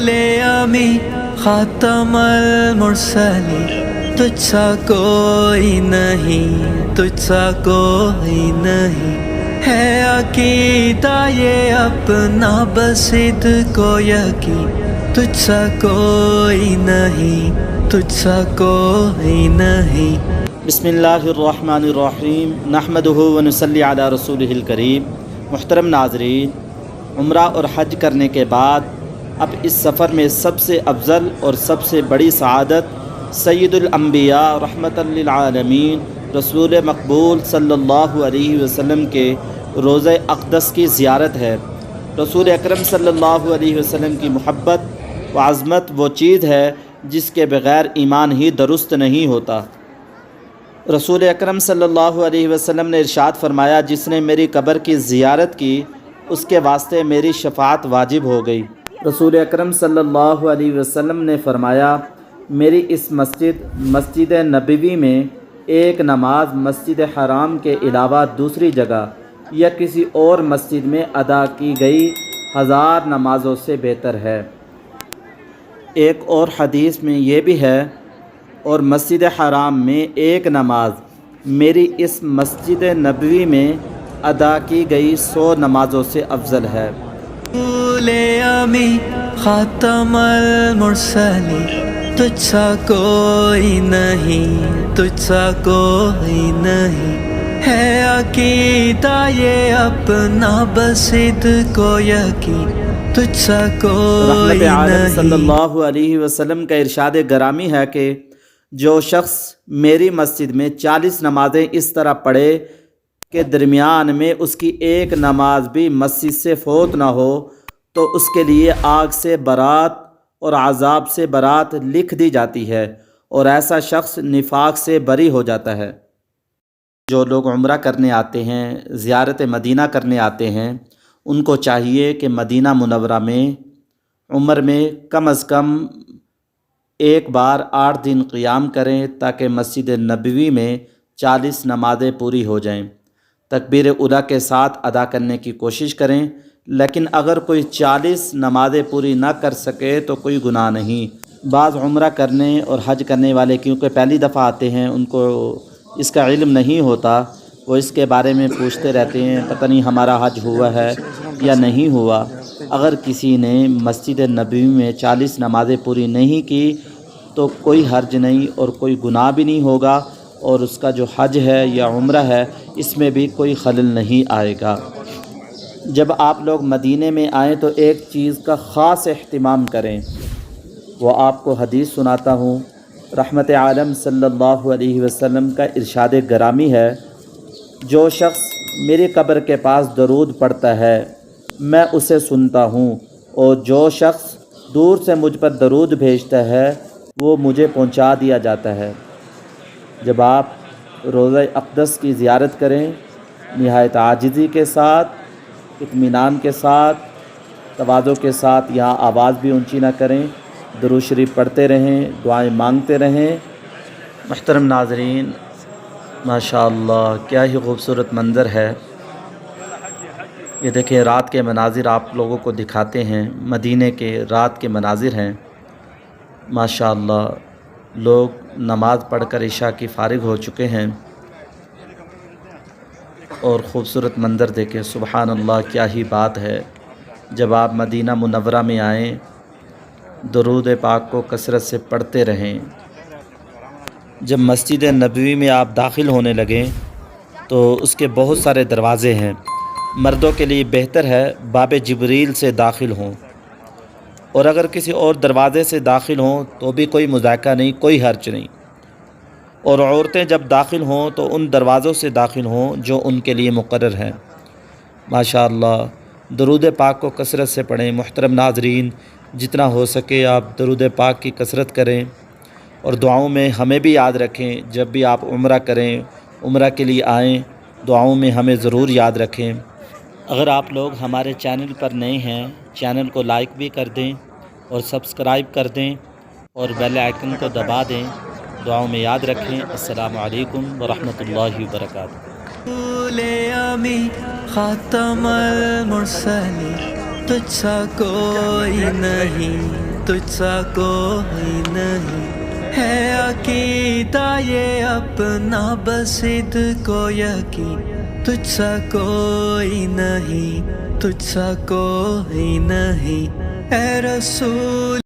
अमी खातमल मुरसलीन, तुझसा कोई नहीं, तुझसा कोई नहीं है अकीदा ये अपना बसिद को यकीन, तुझसा कोई नहीं, तुझसा कोई नहीं। बिस्मिल्लाहिर्रहमानिर्रहीम नहमदुहु व नुसल्ली अला रसूलिहिल करीम। मुहतरम नाज़रीन, उम्रा और हज करने के बाद अब इस सफ़र में सबसे अफजल और सबसे बड़ी सआदत सय्यदुल अंबिया रहमतल लिल आलमीन रसूल मकबूल सल्लल्लाहु अलैहि वसल्लम के रोज़े अक़दस की ज़ियारत है। रसूल अकरम सल्लल्लाहु अलैहि वसल्लम की मोहब्बत व अज़मत वो चीज़ है जिसके बग़ैर ईमान ही दुरुस्त नहीं होता। रसूल अकरम सल्लल्लाहु अलैहि वसल्लम ने इरशाद फरमाया, जिसने मेरी कब्र की ज़ियारत की उसके वास्ते मेरी शफ़ाअत वाजिब हो गई। रसूल अकरम सल्लल्लाहु अलैहि वसल्लम ने फरमाया, मेरी इस मस्जिद नबवी में एक नमाज मस्जिद हराम के अलावा दूसरी जगह या किसी और मस्जिद में अदा की गई 1000 नमाज़ों से बेहतर है। एक और हदीस में ये भी है, और मस्जिद हराम में एक नमाज मेरी इस मस्जिद नबवी में अदा की गई 100 नमाज़ों से अफजल है। अमी खातमल मुरसलीन, तुझसा कोई नहीं, तुझसा कोई नहीं है अकीदा ये अपना बसिद को यकीन, तुझसा कोई नहीं। सल्लल्लाहु अलैहि वसल्लम का इरशाद गरामी है कि जो शख्स मेरी मस्जिद में 40 नमाज़ें इस तरह पढ़े कि दरमियान में उसकी एक नमाज भी मस्जिद से फ़ौत ना हो, तो उसके लिए आग से बरात और अज़ाब से बरात लिख दी जाती है और ऐसा शख्स निफाक से बरी हो जाता है। जो लोग उम्रा करने आते हैं, ज़ियारत मदीना करने आते हैं, उनको चाहिए कि मदीना मुनव्वरा में उम्र में कम अज़ कम एक बार 8 दिन क़ियाम करें ताकि मस्जिद नबवी में 40 नमाज़ें पूरी हो जाएं। तकबीर उला के साथ अदा करने की कोशिश करें, लेकिन अगर कोई 40 नमाज़ें पूरी ना कर सके तो कोई गुनाह नहीं। बाज़ उम्रा करने और हज करने वाले क्योंकि पहली दफ़ा आते हैं, उनको इसका इल्म नहीं होता, वो इसके बारे में पूछते रहते हैं, पता नहीं हमारा हज हुआ है या नहीं हुआ। अगर किसी ने मस्जिद नबवी में 40 नमाज़ें पूरी नहीं की तो कोई हर्ज नहीं और कोई गुनाह भी नहीं होगा, और उसका जो हज है या उम्रा है इसमें भी कोई खलल नहीं आएगा। जब आप लोग मदीने में आएँ तो एक चीज़ का ख़ास एहतिमाम करें। वो आपको हदीस सुनाता हूँ। रहमत आलम सल्लल्लाहु अलैहि वसल्लम का इरशाद गरामी है, जो शख्स मेरी कब्र के पास दरूद पढ़ता है मैं उसे सुनता हूँ, और जो शख्स दूर से मुझ पर दरूद भेजता है वो मुझे पहुँचा दिया जाता है। जब आप रोज़ा अक़दस की ज़ियारत करें, निहायत आजिज़ी के साथ, इत्मीनान के साथ, तवाज़ो के साथ, यहाँ आवाज़ भी ऊंची ना करें, दुरूद शरीफ पढ़ते रहें, दुआएं मांगते रहें। मुहतरम नाज़रीन, माशाअल्लाह क्या ही खूबसूरत मंज़र है। ये देखें, रात के मनाजिर आप लोगों को दिखाते हैं। मदीने के रात के मनाजिर हैं। माशाअल्लाह लोग नमाज़ पढ़कर इशा की फ़ारिग हो चुके हैं और ख़ूबसूरत मंज़र देखें। सुबहान अल्लाह, क्या ही बात है। जब आप मदीना मुनव्वरा में आएँ, दुरूद पाक को कसरत से पढ़ते रहें। जब मस्जिद नबवी में आप दाखिल होने लगें तो उसके बहुत सारे दरवाज़े हैं। मर्दों के लिए बेहतर है बाब जिब्रील से दाखिल हों, और अगर किसी और दरवाज़े से दाखिल हों तो भी कोई मुज़ायका नहीं, कोई हर्ज नहीं। और औरतें जब दाखिल हों तो उन दरवाज़ों से दाखिल हों जो उनके लिए मुक़र्रर हैं। माशाअल्लाह, दरूद पाक को कसरत से पढ़ें। मुहतरम नाज़रीन, जितना हो सके आप दरूद पाक की कसरत करें और दुआओं में हमें भी याद रखें। जब भी आप उम्रा करें, उम्रा के लिए आएँ, दुआओं में हमें ज़रूर याद रखें। अगर आप लोग हमारे चैनल पर नए हैं, चैनल को लाइक भी कर दें और सब्सक्राइब कर दें और बेल आइकन को दबा दें। दुआओं में याद रखें। अस्सलामु अलैकुम व रहमतुल्लाहि व बरकातुहू। अमी खातमल मुरसलीन, तुझसा कोई नहीं, تجھ سا کوئی نہیں ہے عقیدہ یہ اپنا بس عید کو یقین تجھ سا کوئی نہیں تجھ سا کوئی نہیں اے رسول